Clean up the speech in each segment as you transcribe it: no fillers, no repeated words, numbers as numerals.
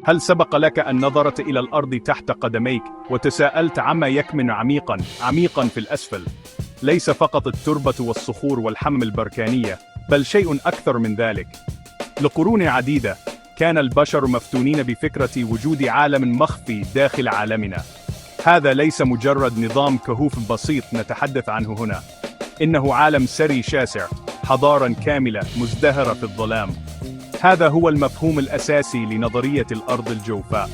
هل سبق لك أن نظرت إلى الأرض تحت قدميك وتساءلت عما يكمن عميقاً في الأسفل؟ ليس فقط التربة والصخور والحمم البركانية، بل شيء أكثر من ذلك. لقرون عديدة كان البشر مفتونين بفكرة وجود عالم مخفي داخل عالمنا. هذا ليس مجرد نظام كهوف بسيط نتحدث عنه هنا، إنه عالم سري شاسع، حضارة كاملة مزدهرة في الظلام. هذا هو المفهوم الأساسي لنظرية الأرض الجوفاء.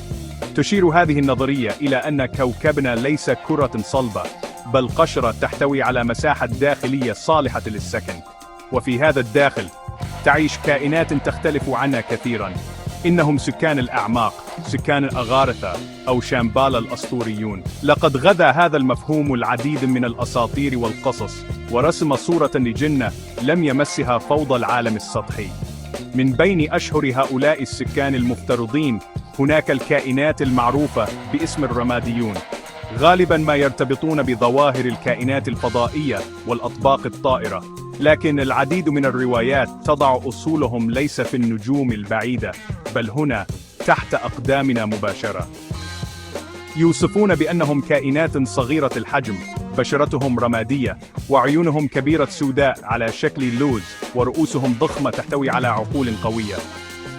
تشير هذه النظرية إلى أن كوكبنا ليس كرة صلبة، بل قشرة تحتوي على مساحة داخلية صالحة للسكن. وفي هذا الداخل تعيش كائنات تختلف عنا كثيراً. إنهم سكان الأعماق، سكان الأغارثة، أو شامبالا الأسطوريون. لقد غذا هذا المفهوم العديد من الأساطير والقصص، ورسم صورة لجنة لم يمسها فوضى العالم السطحي. من بين أشهر هؤلاء السكان المفترضين هناك الكائنات المعروفة باسم الرماديون، غالباً ما يرتبطون بظواهر الكائنات الفضائية والأطباق الطائرة. لكن العديد من الروايات تضع أصولهم ليس في النجوم البعيدة، بل هنا تحت أقدامنا مباشرة. يوصفون بأنهم كائنات صغيرة الحجم، بشرتهم رمادية، وعيونهم كبيرة سوداء على شكل لوز، ورؤوسهم ضخمة تحتوي على عقول قوية.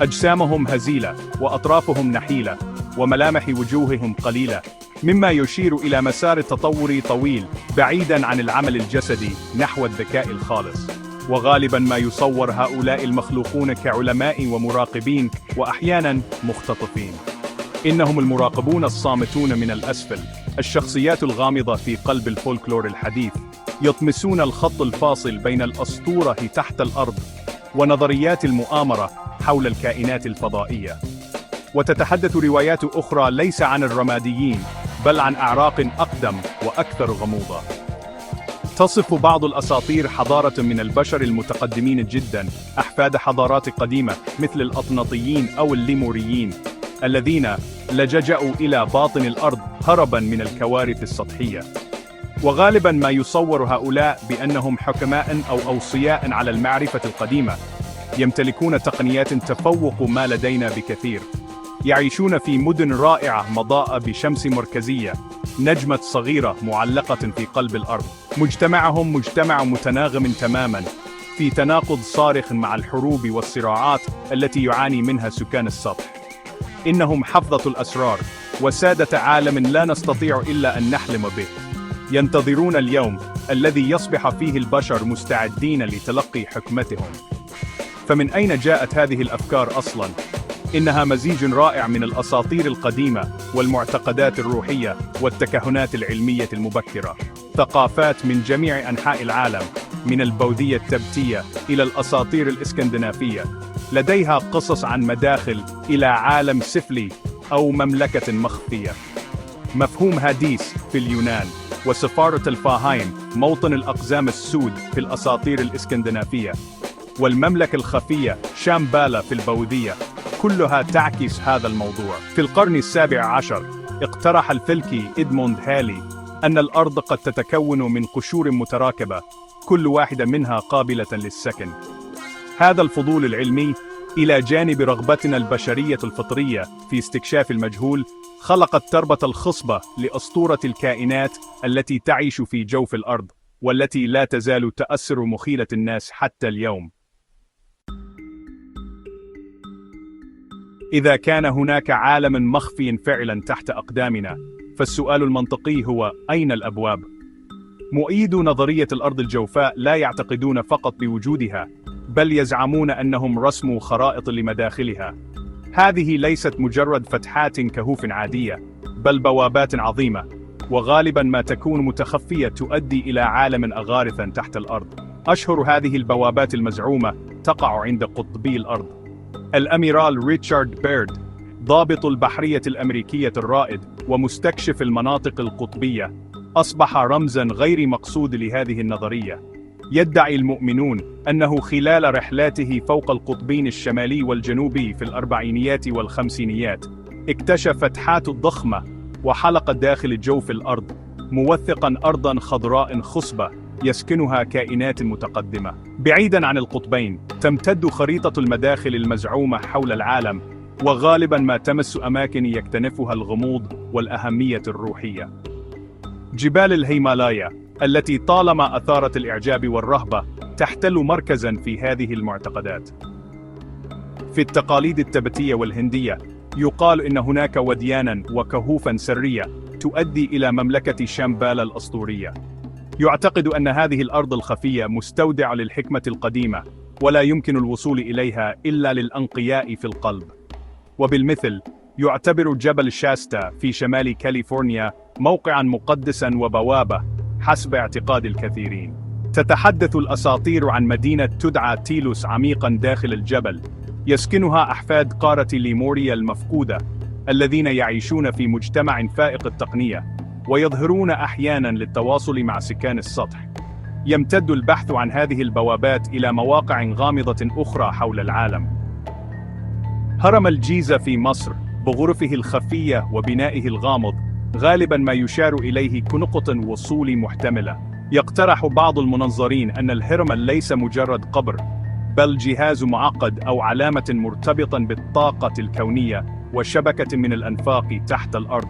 أجسامهم هزيلة، وأطرافهم نحيلة، وملامح وجوههم قليلة، مما يشير إلى مسار تطوري طويل بعيداً عن العمل الجسدي نحو الذكاء الخالص. وغالباً ما يصور هؤلاء المخلوقون كعلماء ومراقبين، وأحياناً مختطفين. إنهم المراقبون الصامتون من الأسفل، الشخصيات الغامضة في قلب الفولكلور الحديث، يطمسون الخط الفاصل بين الأسطورة تحت الأرض ونظريات المؤامرة حول الكائنات الفضائية. وتتحدث روايات أخرى ليس عن الرماديين، بل عن أعراق أقدم وأكثر غموضة. تصف بعض الأساطير حضارة من البشر المتقدمين جدا، أحفاد حضارات قديمة مثل الأطنطيين أو الليموريين، الذين لجأوا إلى باطن الأرض هربا من الكوارث السطحية. وغالبا ما يصور هؤلاء بأنهم حكماء أو أوصياء على المعرفة القديمة، يمتلكون تقنيات تفوق ما لدينا بكثير. يعيشون في مدن رائعة مضاءة بشمس مركزية، نجمة صغيرة معلقة في قلب الأرض. مجتمعهم مجتمع متناغم تماما، في تناقض صارخ مع الحروب والصراعات التي يعاني منها سكان السطح. إنهم حفظة الأسرار، وسادة عالم لا نستطيع إلا أن نحلم به. ينتظرون اليوم الذي يصبح فيه البشر مستعدين لتلقي حكمتهم. فمن أين جاءت هذه الأفكار أصلاً؟ إنها مزيج رائع من الأساطير القديمة والمعتقدات الروحية والتكهنات العلمية المبكرة. ثقافات من جميع أنحاء العالم، من البوذية التبتية إلى الأساطير الإسكندنافية، لديها قصص عن مداخل إلى عالم سفلي أو مملكة مخفية. مفهوم هاديس في اليونان، وسفارة الفاهاين موطن الأقزام السود في الأساطير الإسكندنافية، والمملكة الخفية شامبالا في البوذية، كلها تعكس هذا الموضوع. في القرن السابع عشر اقترح الفلكي إدموند هالي أن الأرض قد تتكون من قشور متراكبة، كل واحدة منها قابلة للسكن. هذا الفضول العلمي إلى جانب رغبتنا البشرية الفطرية في استكشاف المجهول، خلق التربة الخصبة لأسطورة الكائنات التي تعيش في جوف الأرض، والتي لا تزال تأثر مخيلة الناس حتى اليوم. إذا كان هناك عالم مخفي فعلا تحت أقدامنا، فالسؤال المنطقي هو: أين الأبواب؟ مؤيدو نظرية الأرض الجوفاء لا يعتقدون فقط بوجودها، بل يزعمون أنهم رسموا خرائط لمداخلها. هذه ليست مجرد فتحات كهوف عادية، بل بوابات عظيمة، وغالبا ما تكون متخفية تؤدي إلى عالم أغارث تحت الأرض. أشهر هذه البوابات المزعومة تقع عند قطبي الأرض. الأميرال ريتشارد بيرد، ضابط البحرية الأمريكية الرائد ومستكشف المناطق القطبية، أصبح رمزاً غير مقصود لهذه النظرية. يدعي المؤمنون أنه خلال رحلاته فوق القطبين الشمالي والجنوبي في الأربعينيات والخمسينيات، اكتشف فتحات ضخمة وحلقة داخل جوف الأرض، موثقاً أرضاً خضراء خصبة يسكنها كائنات متقدمة. بعيداً عن القطبين، تمتد خريطة المداخل المزعومة حول العالم، وغالبا ما تمس أماكن يكتنفها الغموض والأهمية الروحية. جبال الهيمالايا التي طالما أثارت الإعجاب والرهبة تحتل مركزا في هذه المعتقدات. في التقاليد التبتية والهندية يقال إن هناك وديانا وكهوفا سرية تؤدي إلى مملكة شامبالا الأسطورية. يعتقد أن هذه الأرض الخفية مستودع للحكمة القديمة، ولا يمكن الوصول إليها إلا للأنقياء في القلب. وبالمثل يعتبر جبل شاستا في شمال كاليفورنيا موقعا مقدسا وبوابة حسب اعتقاد الكثيرين. تتحدث الأساطير عن مدينة تدعى تيلوس عميقا داخل الجبل، يسكنها أحفاد قارة ليموريا المفقودة الذين يعيشون في مجتمع فائق التقنية، ويظهرون أحيانا للتواصل مع سكان السطح. يمتد البحث عن هذه البوابات إلى مواقع غامضة أخرى حول العالم. هرم الجيزة في مصر بغرفه الخفية وبنائه الغامض غالبا ما يشار إليه كنقطة وصول محتملة. يقترح بعض المنظرين أن الهرم ليس مجرد قبر، بل جهاز معقد أو علامة مرتبطة بالطاقة الكونية وشبكة من الأنفاق تحت الأرض.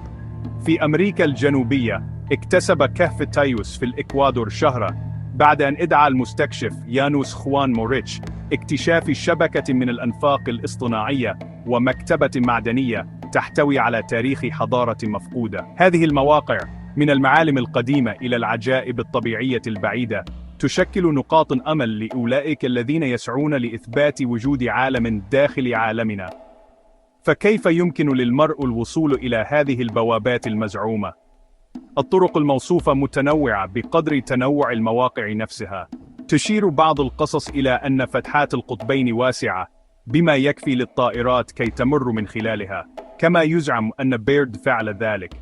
في أمريكا الجنوبية اكتسب كهف تايوس في الإكوادور شهرة بعد أن ادعى المستكشف يانوس خوان موريتش اكتشاف شبكة من الأنفاق الاصطناعية ومكتبة معدنية تحتوي على تاريخ حضارة مفقودة. هذه المواقع من المعالم القديمة إلى العجائب الطبيعية البعيدة تشكل نقاط أمل لأولئك الذين يسعون لإثبات وجود عالم داخل عالمنا. فكيف يمكن للمرء الوصول إلى هذه البوابات المزعومة؟ الطرق الموصوفة متنوعة بقدر تنوع المواقع نفسها. تشير بعض القصص إلى أن فتحات القطبين واسعة بما يكفي للطائرات كي تمر من خلالها، كما يزعم أن بيرد فعل ذلك.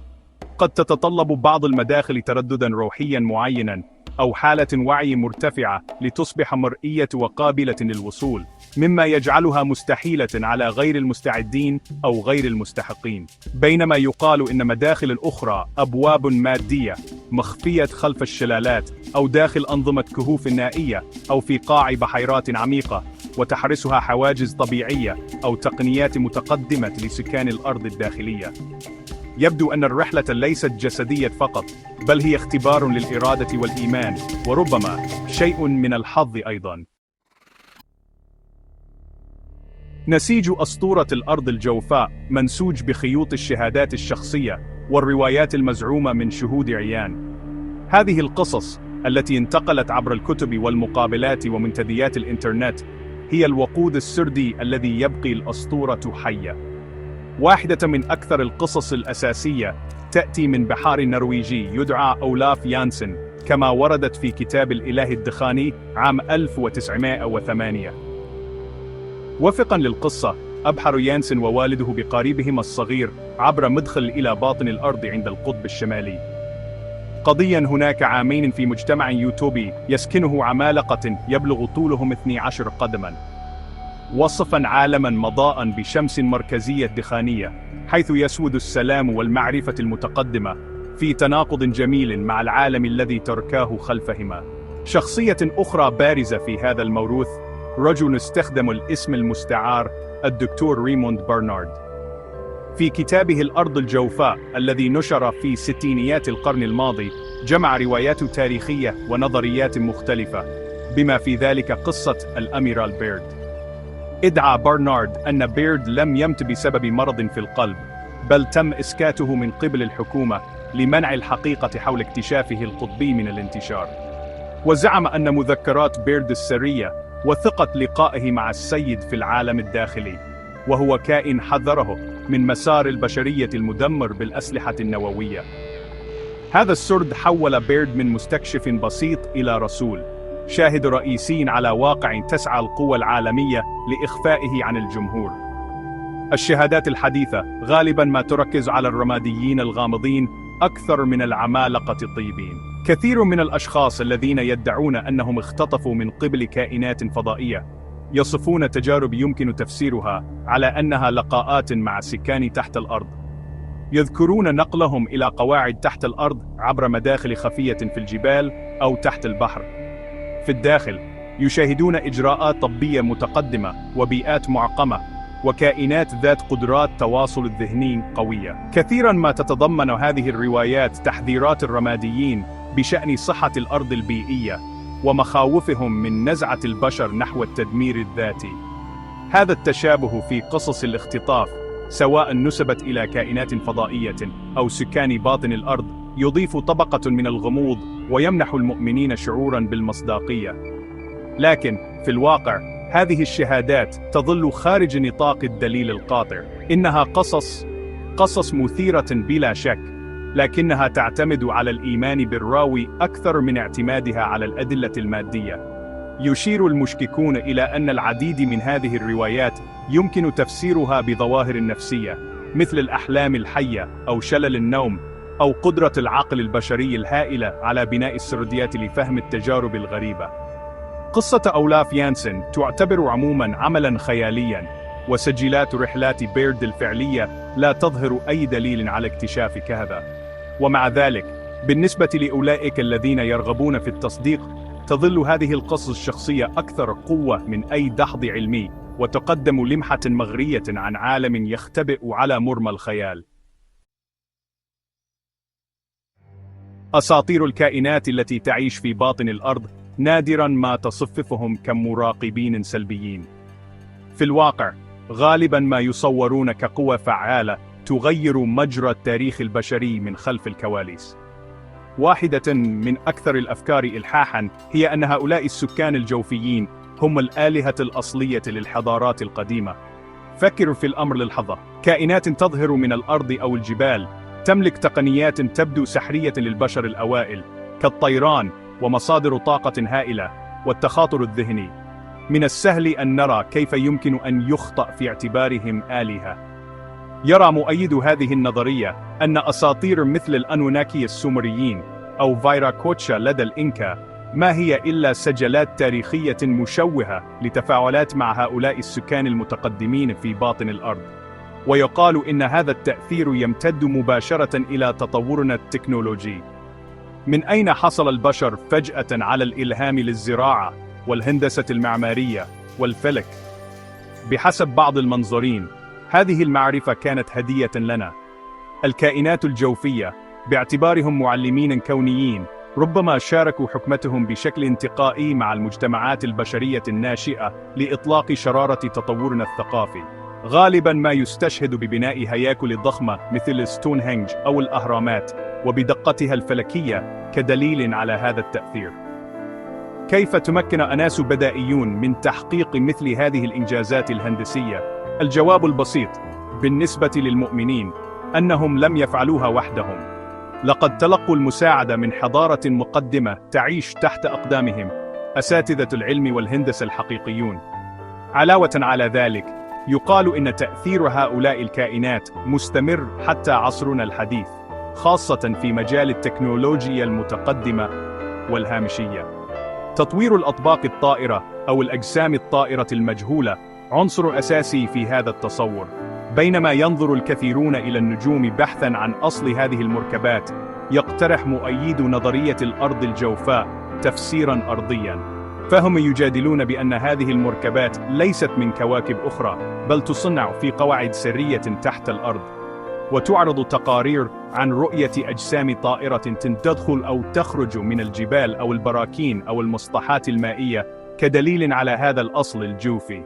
قد تتطلب بعض المداخل تردداً روحياً معيناً أو حالة وعي مرتفعة لتصبح مرئية وقابلة للوصول، مما يجعلها مستحيلة على غير المستعدين أو غير المستحقين. بينما يقال إن مداخل الأخرى أبواب مادية مخفية خلف الشلالات أو داخل أنظمة كهوف نائية أو في قاع بحيرات عميقة، وتحرسها حواجز طبيعية أو تقنيات متقدمة لسكان الأرض الداخلية. يبدو أن الرحلة ليست جسدية فقط، بل هي اختبار للإرادة والإيمان، وربما شيء من الحظ أيضا. نسيج أسطورة الأرض الجوفاء منسوج بخيوط الشهادات الشخصية والروايات المزعومة من شهود عيان. هذه القصص التي انتقلت عبر الكتب والمقابلات ومنتديات الإنترنت هي الوقود السردي الذي يبقي الأسطورة حية. واحدة من أكثر القصص الأساسية تأتي من بحار نرويجي يدعى أولاف يانسن، كما وردت في كتاب الإله الدخاني عام 1908. وفقا للقصة، أبحر يانسن ووالده بقاربهما الصغير عبر مدخل إلى باطن الأرض عند القطب الشمالي. قضيا هناك عامين في مجتمع يوتوبي يسكنه عمالقة يبلغ طولهم 12 قدما، وصفا عالما مضاء بشمس مركزية دخانية، حيث يسود السلام والمعرفة المتقدمة في تناقض جميل مع العالم الذي تركاه خلفهما. شخصية أخرى بارزة في هذا الموروث رجل استخدم الاسم المستعار الدكتور ريموند برنارد. في كتابه الأرض الجوفاء الذي نشر في ستينيات القرن الماضي، جمع روايات تاريخية ونظريات مختلفة، بما في ذلك قصة الأميرال بيرد. ادعى برنارد أن بيرد لم يمت بسبب مرض في القلب، بل تم إسكاته من قبل الحكومة لمنع الحقيقة حول اكتشافه القطبي من الانتشار. وزعم أن مذكرات بيرد السرية وثقت لقائه مع السيد في العالم الداخلي، وهو كائن حذره من مسار البشرية المدمر بالأسلحة النووية. هذا السرد حول بيرد من مستكشف بسيط إلى رسول، شاهد رئيسي على واقع تسعى القوى العالمية لإخفائه عن الجمهور. الشهادات الحديثة غالبا ما تركز على الرماديين الغامضين أكثر من العمالقة الطيبين. كثير من الأشخاص الذين يدعون أنهم اختطفوا من قبل كائنات فضائية يصفون تجارب يمكن تفسيرها على أنها لقاءات مع سكان تحت الأرض. يذكرون نقلهم إلى قواعد تحت الأرض عبر مداخل خفية في الجبال أو تحت البحر. في الداخل يشاهدون إجراءات طبية متقدمة وبيئات معقمة، وكائنات ذات قدرات تواصل الذهني قوية. كثيرا ما تتضمن هذه الروايات تحذيرات الرماديين بشأن صحة الأرض البيئية ومخاوفهم من نزعة البشر نحو التدمير الذاتي. هذا التشابه في قصص الاختطاف، سواء نسبت إلى كائنات فضائية أو سكان باطن الأرض، يضيف طبقة من الغموض ويمنح المؤمنين شعورا بالمصداقية. لكن في الواقع هذه الشهادات تظل خارج نطاق الدليل القاطع. إنها قصص مثيرة بلا شك، لكنها تعتمد على الإيمان بالراوي أكثر من اعتمادها على الأدلة المادية. يشير المشككون إلى أن العديد من هذه الروايات يمكن تفسيرها بظواهر نفسية، مثل الأحلام الحية أو شلل النوم أو قدرة العقل البشري الهائلة على بناء السرديات لفهم التجارب الغريبة. قصة أولاف يانسن تعتبر عموماً عملاً خيالياً، وسجلات رحلات بيرد الفعلية لا تظهر أي دليل على اكتشاف كهذا. ومع ذلك، بالنسبة لأولئك الذين يرغبون في التصديق، تظل هذه القصص الشخصية أكثر قوة من أي دحض علمي، وتقدم لمحة مغرية عن عالم يختبئ على مرمى الخيال. أساطير الكائنات التي تعيش في باطن الأرض نادراً ما تصففهم كمراقبين سلبيين. في الواقع، غالباً ما يصورون كقوى فعالة تغير مجرى التاريخ البشري من خلف الكواليس. واحدة من أكثر الأفكار إلحاحاً هي أن هؤلاء السكان الجوفيين هم الآلهة الأصلية للحضارات القديمة. فكر في الأمر للحظة: كائنات تظهر من الأرض أو الجبال، تملك تقنيات تبدو سحرية للبشر الأوائل، كالطيران ومصادر طاقة هائلة والتخاطر الذهني. من السهل أن نرى كيف يمكن أن يخطأ في اعتبارهم آلهة. يرى مؤيد هذه النظرية أن أساطير مثل الأنوناكي السومريين أو فيراكوتشا لدى الإنكا ما هي إلا سجلات تاريخية مشوهة لتفاعلات مع هؤلاء السكان المتقدمين في باطن الأرض. ويقال إن هذا التأثير يمتد مباشرة إلى تطورنا التكنولوجي. من أين حصل البشر فجأة على الإلهام للزراعة والهندسة المعمارية والفلك؟ بحسب بعض المنظرين، هذه المعرفة كانت هدية لنا. الكائنات الجوفية، باعتبارهم معلمين كونيين، ربما شاركوا حكمتهم بشكل انتقائي مع المجتمعات البشرية الناشئة لإطلاق شرارة تطورنا الثقافي. غالباً ما يستشهد ببناء هياكل ضخمة مثل ستونهنج أو الأهرامات وبدقتها الفلكية كدليل على هذا التأثير. كيف تمكن أناس بدائيون من تحقيق مثل هذه الإنجازات الهندسية؟ الجواب البسيط بالنسبة للمؤمنين أنهم لم يفعلوها وحدهم. لقد تلقوا المساعدة من حضارة مقدمة تعيش تحت أقدامهم، أساتذة العلم والهندسة الحقيقيون. علاوة على ذلك، يقال إن تأثير هؤلاء الكائنات مستمر حتى عصرنا الحديث، خاصة في مجال التكنولوجيا المتقدمة والهامشية. تطوير الأطباق الطائرة أو الأجسام الطائرة المجهولة عنصر أساسي في هذا التصور. بينما ينظر الكثيرون إلى النجوم بحثاً عن أصل هذه المركبات، يقترح مؤيد نظرية الأرض الجوفاء تفسيراً أرضياً. فهم يجادلون بأن هذه المركبات ليست من كواكب أخرى، بل تصنع في قواعد سرية تحت الأرض. وتعرض تقارير عن رؤية أجسام طائرة تدخل أو تخرج من الجبال أو البراكين أو المسطحات المائية كدليل على هذا الأصل الجوفي.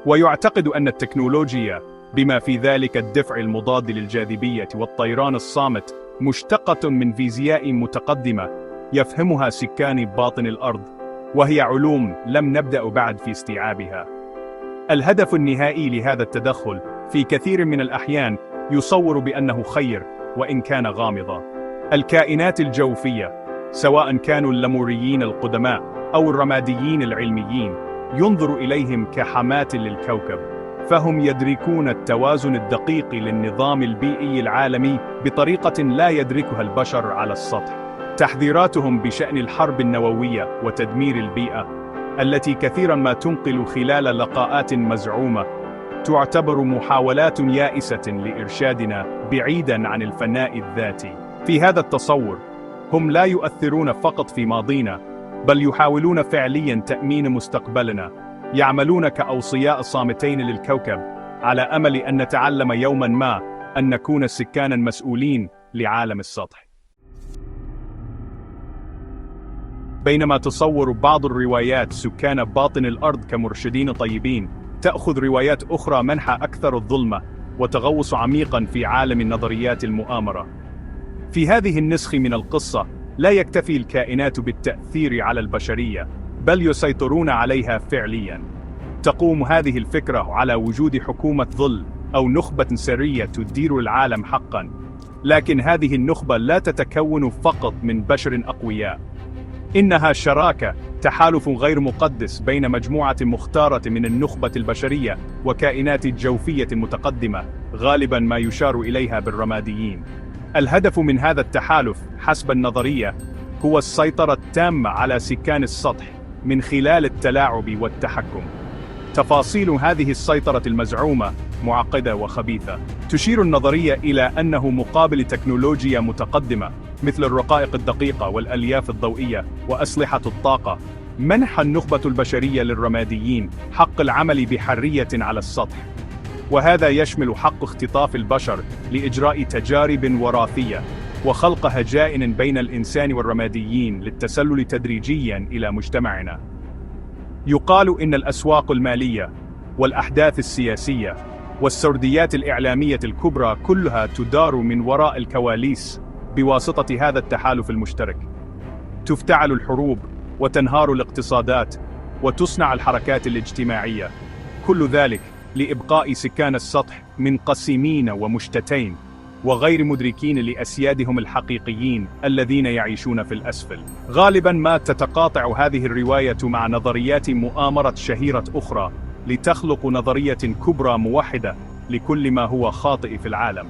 ويعتقد أن التكنولوجيا، بما في ذلك الدفع المضاد للجاذبية والطيران الصامت، مشتقة من فيزياء متقدمة يفهمها سكان باطن الأرض، وهي علوم لم نبدأ بعد في استيعابها. الهدف النهائي لهذا التدخل في كثير من الأحيان يصور بأنه خير وإن كان غامضا. الكائنات الجوفية، سواء كانوا اللموريين القدماء أو الرماديين العلميين، ينظر إليهم كحماة للكوكب، فهم يدركون التوازن الدقيق للنظام البيئي العالمي بطريقة لا يدركها البشر على السطح. تحذيراتهم بشأن الحرب النووية وتدمير البيئة، التي كثيرا ما تنقل خلال لقاءات مزعومة، تعتبر محاولات يائسة لإرشادنا بعيدا عن الفناء الذاتي. في هذا التصور، هم لا يؤثرون فقط في ماضينا، بل يحاولون فعليا تأمين مستقبلنا. يعملون كأوصياء صامتين للكوكب، على أمل أن نتعلم يوما ما أن نكون سكانا مسؤولين لعالم السطح. بينما تصور بعض الروايات سكان باطن الأرض كمرشدين طيبين، تأخذ روايات أخرى منحى أكثر الظلمة وتغوص عميقا في عالم نظريات المؤامرة. في هذه النسخ من القصة لا يكتفي الكائنات بالتأثير على البشرية، بل يسيطرون عليها فعليا. تقوم هذه الفكرة على وجود حكومة ظل أو نخبة سرية تدير العالم حقا، لكن هذه النخبة لا تتكون فقط من بشر أقوياء، إنها شراكة، تحالف غير مقدس بين مجموعة مختارة من النخبة البشرية وكائنات جوفية متقدمة، غالبا ما يشار إليها بالرماديين. الهدف من هذا التحالف حسب النظرية هو السيطرة التامة على سكان السطح من خلال التلاعب والتحكم. تفاصيل هذه السيطرة المزعومة معقدة وخبيثة. تشير النظرية إلى أنه مقابل تكنولوجيا متقدمة مثل الرقائق الدقيقة والألياف الضوئية وأسلحة الطاقة، منح النخبة البشرية للرماديين حق العمل بحرية على السطح، وهذا يشمل حق اختطاف البشر لإجراء تجارب وراثية وخلق هجائن بين الإنسان والرماديين للتسلل تدريجيا إلى مجتمعنا. يقال إن الأسواق المالية والأحداث السياسية والسرديات الإعلامية الكبرى كلها تدار من وراء الكواليس بواسطة هذا التحالف المشترك. تفتعل الحروب وتنهار الاقتصادات وتصنع الحركات الاجتماعية، كل ذلك لإبقاء سكان السطح منقسمين ومشتتين وغير مدركين لأسيادهم الحقيقيين الذين يعيشون في الأسفل. غالبا ما تتقاطع هذه الرواية مع نظريات مؤامرة شهيرة أخرى لتخلق نظرية كبرى موحدة لكل ما هو خاطئ في العالم.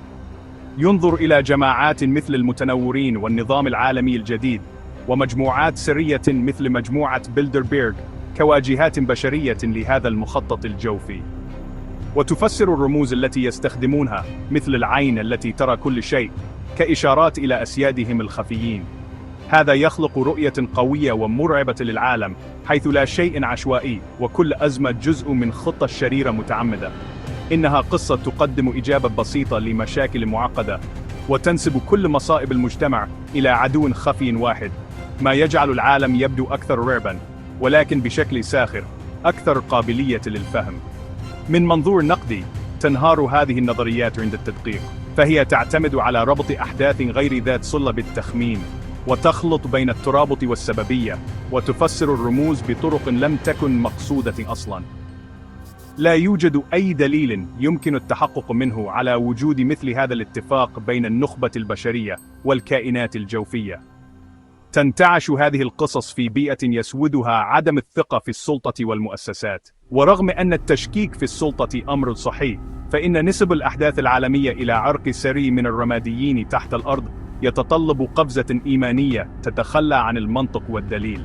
ينظر إلى جماعات مثل المتنورين والنظام العالمي الجديد ومجموعات سرية مثل مجموعة بيلدربيرغ كواجهات بشرية لهذا المخطط الجوفي، وتفسر الرموز التي يستخدمونها مثل العين التي ترى كل شيء كإشارات إلى أسيادهم الخفيين. هذا يخلق رؤية قوية ومرعبة للعالم، حيث لا شيء عشوائي وكل أزمة جزء من خطة شريرة متعمدة. إنها قصة تقدم إجابة بسيطة لمشاكل معقدة، وتنسب كل مصائب المجتمع إلى عدو خفي واحد، ما يجعل العالم يبدو أكثر رعبا، ولكن بشكل ساخر أكثر قابلية للفهم. من منظور نقدي، تنهار هذه النظريات عند التدقيق، فهي تعتمد على ربط أحداث غير ذات صلة بالتخمين، وتخلط بين الترابط والسببية، وتفسر الرموز بطرق لم تكن مقصودة أصلاً. لا يوجد أي دليل يمكن التحقق منه على وجود مثل هذا الاتفاق بين النخبة البشرية والكائنات الجوفية. تنتعش هذه القصص في بيئة يسودها عدم الثقة في السلطة والمؤسسات، ورغم أن التشكيك في السلطة أمر صحي، فإن نسب الأحداث العالمية إلى عرق سري من الرماديين تحت الأرض يتطلب قفزة إيمانية تتخلى عن المنطق والدليل.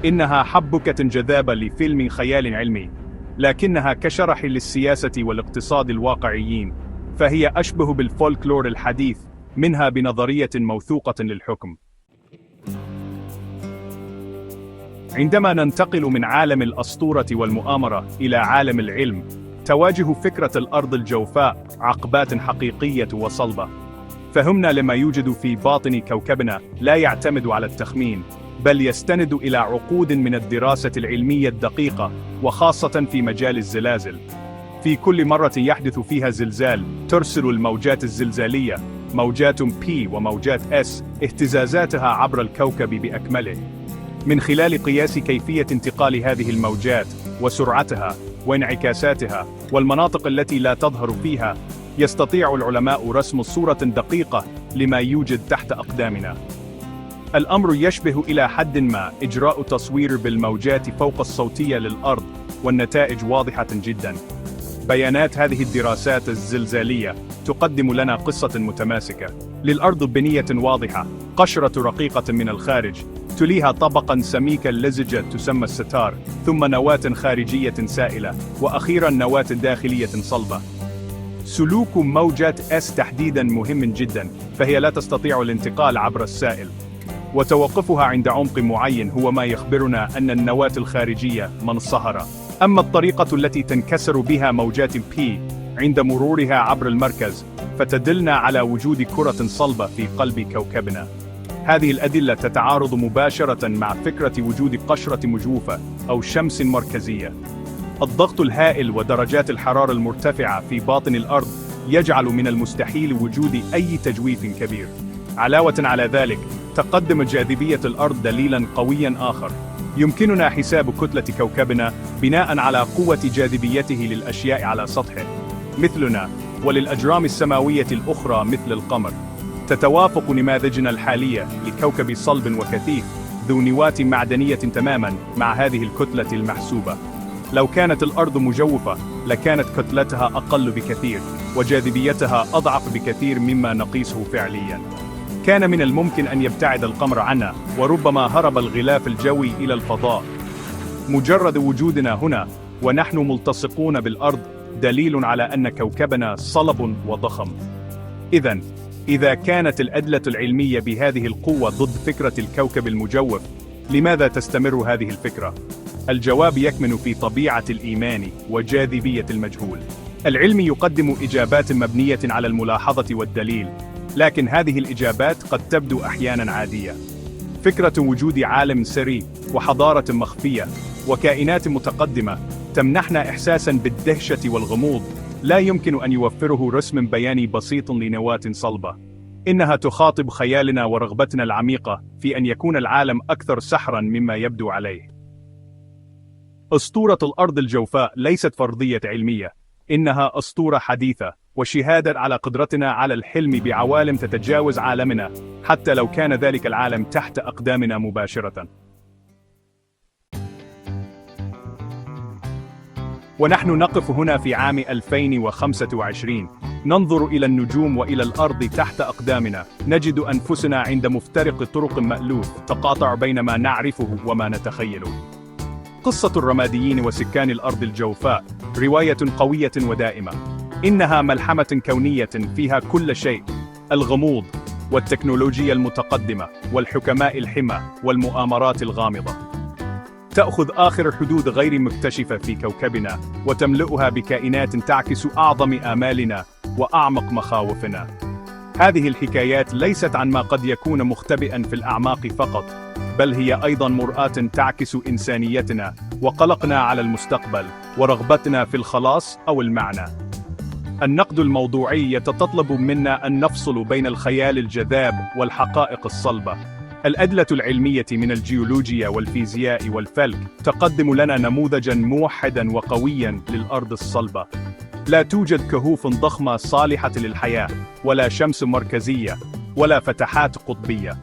إنها حبكة جذابة لفيلم خيال علمي، لكنها كشرح للسياسة والاقتصاد الواقعيين، فهي أشبه بالفولكلور الحديث منها بنظرية موثوقة للحكم. عندما ننتقل من عالم الأسطورة والمؤامرة إلى عالم العلم، تواجه فكرة الأرض الجوفاء عقبات حقيقية وصلبة. فهمنا لما يوجد في باطن كوكبنا لا يعتمد على التخمين، بل يستند إلى عقود من الدراسة العلمية الدقيقة، وخاصة في مجال الزلازل. في كل مرة يحدث فيها زلزال، ترسل الموجات الزلزالية، موجات P وموجات S، اهتزازاتها عبر الكوكب بأكمله. من خلال قياس كيفية انتقال هذه الموجات وسرعتها وانعكاساتها والمناطق التي لا تظهر فيها، يستطيع العلماء رسم صورة دقيقة لما يوجد تحت أقدامنا. الأمر يشبه إلى حد ما إجراء تصوير بالموجات فوق الصوتية للأرض، والنتائج واضحة جدا. بيانات هذه الدراسات الزلزالية تقدم لنا قصة متماسكة. للأرض بنية واضحة، قشرة رقيقة من الخارج، تليها طبقا سميكا لزجة تسمى الستار، ثم نواة خارجية سائلة، وأخيرا نواة داخلية صلبة. سلوك موجات S تحديدا مهم جدا، فهي لا تستطيع الانتقال عبر السائل، وتوقفها عند عمق معين هو ما يخبرنا أن النواة الخارجية منصهرة. أما الطريقة التي تنكسر بها موجات P عند مرورها عبر المركز فتدلنا على وجود كرة صلبة في قلب كوكبنا. هذه الأدلة تتعارض مباشرة مع فكرة وجود قشرة مجوفة أو شمس مركزية. الضغط الهائل ودرجات الحرارة المرتفعة في باطن الأرض يجعل من المستحيل وجود أي تجويف كبير. علاوة على ذلك، تقدم جاذبية الأرض دليلاً قوياً آخر. يمكننا حساب كتلة كوكبنا بناء على قوة جاذبيته للأشياء على سطحه مثلنا وللأجرام السماوية الأخرى مثل القمر. تتوافق نماذجنا الحالية لكوكب صلب وكثيف ذو نواة معدنية تماماً مع هذه الكتلة المحسوبة. لو كانت الأرض مجوفة لكانت كتلتها أقل بكثير وجاذبيتها أضعف بكثير مما نقيسه فعلياً. كان من الممكن أن يبتعد القمر عنا وربما هرب الغلاف الجوي إلى الفضاء. مجرد وجودنا هنا ونحن ملتصقون بالأرض دليل على أن كوكبنا صلب وضخم. إذا كانت الأدلة العلمية بهذه القوة ضد فكرة الكوكب المجوف، لماذا تستمر هذه الفكرة؟ الجواب يكمن في طبيعة الإيمان وجاذبية المجهول. العلم يقدم إجابات مبنية على الملاحظة والدليل، لكن هذه الإجابات قد تبدو أحياناً عادية. فكرة وجود عالم سري وحضارة مخفية وكائنات متقدمة تمنحنا إحساساً بالدهشة والغموض لا يمكن أن يوفره رسم بياني بسيط لنواة صلبة. إنها تخاطب خيالنا ورغبتنا العميقة في أن يكون العالم أكثر سحراً مما يبدو عليه. أسطورة الأرض الجوفاء ليست فرضية علمية، إنها أسطورة حديثة وشهادة على قدرتنا على الحلم بعوالم تتجاوز عالمنا حتى لو كان ذلك العالم تحت أقدامنا مباشرة. ونحن نقف هنا في عام 2025 ننظر إلى النجوم وإلى الأرض تحت أقدامنا، نجد أنفسنا عند مفترق طرق مألوف تقاطع بين ما نعرفه وما نتخيله. قصة الرماديين وسكان الأرض الجوفاء رواية قوية ودائمة. إنها ملحمة كونية فيها كل شيء: الغموض والتكنولوجيا المتقدمة والحكماء الحمى والمؤامرات الغامضة. تأخذ آخر حدود غير مكتشفة في كوكبنا وتملؤها بكائنات تعكس أعظم آمالنا وأعمق مخاوفنا. هذه الحكايات ليست عن ما قد يكون مختبئا في الأعماق فقط، بل هي أيضا مرآة تعكس إنسانيتنا وقلقنا على المستقبل ورغبتنا في الخلاص أو المعنى. النقد الموضوعي يتطلب منا أن نفصل بين الخيال الجذاب والحقائق الصلبة. الأدلة العلمية من الجيولوجيا والفيزياء والفلك تقدم لنا نموذجاً موحداً وقوياً للأرض الصلبة. لا توجد كهوف ضخمة صالحة للحياة، ولا شمس مركزية، ولا فتحات قطبية.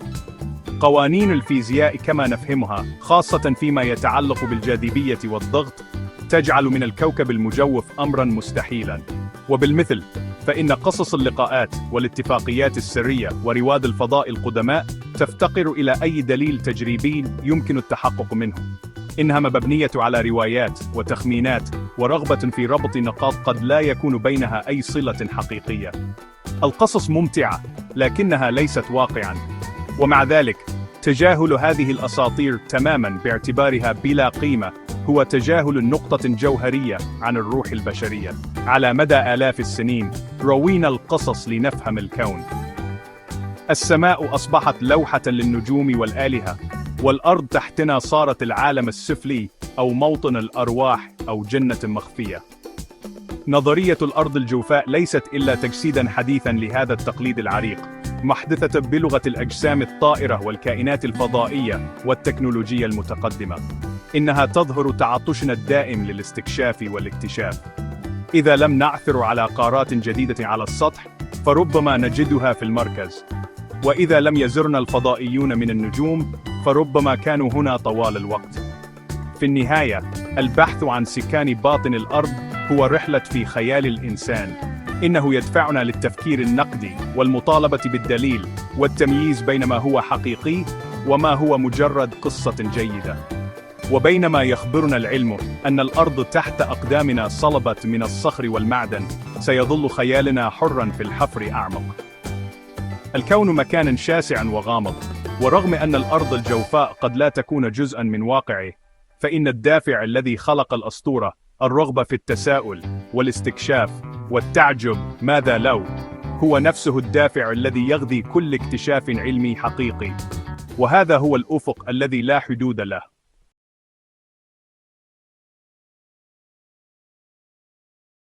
قوانين الفيزياء كما نفهمها، خاصة فيما يتعلق بالجاذبية والضغط، تجعل من الكوكب المجوف أمراً مستحيلاً. وبالمثل، فإن قصص اللقاءات والاتفاقيات السرية ورواد الفضاء القدماء تفتقر إلى أي دليل تجريبي يمكن التحقق منه. إنها مبنية على روايات وتخمينات ورغبة في ربط نقاط قد لا يكون بينها أي صلة حقيقية. القصص ممتعة، لكنها ليست واقعاً. ومع ذلك، تجاهل هذه الأساطير تماماً باعتبارها بلا قيمة هو تجاهل نقطة جوهرية عن الروح البشرية. على مدى آلاف السنين روينا القصص لنفهم الكون. السماء أصبحت لوحة للنجوم والآلهة، والأرض تحتنا صارت العالم السفلي أو موطن الأرواح أو جنة مخفية. نظرية الأرض الجوفاء ليست إلا تجسيداً حديثاً لهذا التقليد العريق، محدثة بلغة الأجسام الطائرة والكائنات الفضائية والتكنولوجيا المتقدمة. إنها تظهر تعطشنا الدائم للاستكشاف والاكتشاف. إذا لم نعثر على قارات جديدة على السطح، فربما نجدها في المركز. وإذا لم يزرنا الفضائيون من النجوم، فربما كانوا هنا طوال الوقت. في النهاية، البحث عن سكان باطن الأرض هو رحلة في خيال الإنسان. إنه يدفعنا للتفكير النقدي والمطالبة بالدليل والتمييز بين ما هو حقيقي وما هو مجرد قصة جيدة. وبينما يخبرنا العلم أن الأرض تحت أقدامنا صلبت من الصخر والمعدن، سيظل خيالنا حراً في الحفر أعمق. الكون مكان شاسع وغامض، ورغم أن الأرض الجوفاء قد لا تكون جزءاً من واقعه، فإن الدافع الذي خلق الأسطورة، الرغبة في التساؤل والاستكشاف والتعجب ماذا لو، هو نفسه الدافع الذي يغذي كل اكتشاف علمي حقيقي. وهذا هو الأفق الذي لا حدود له.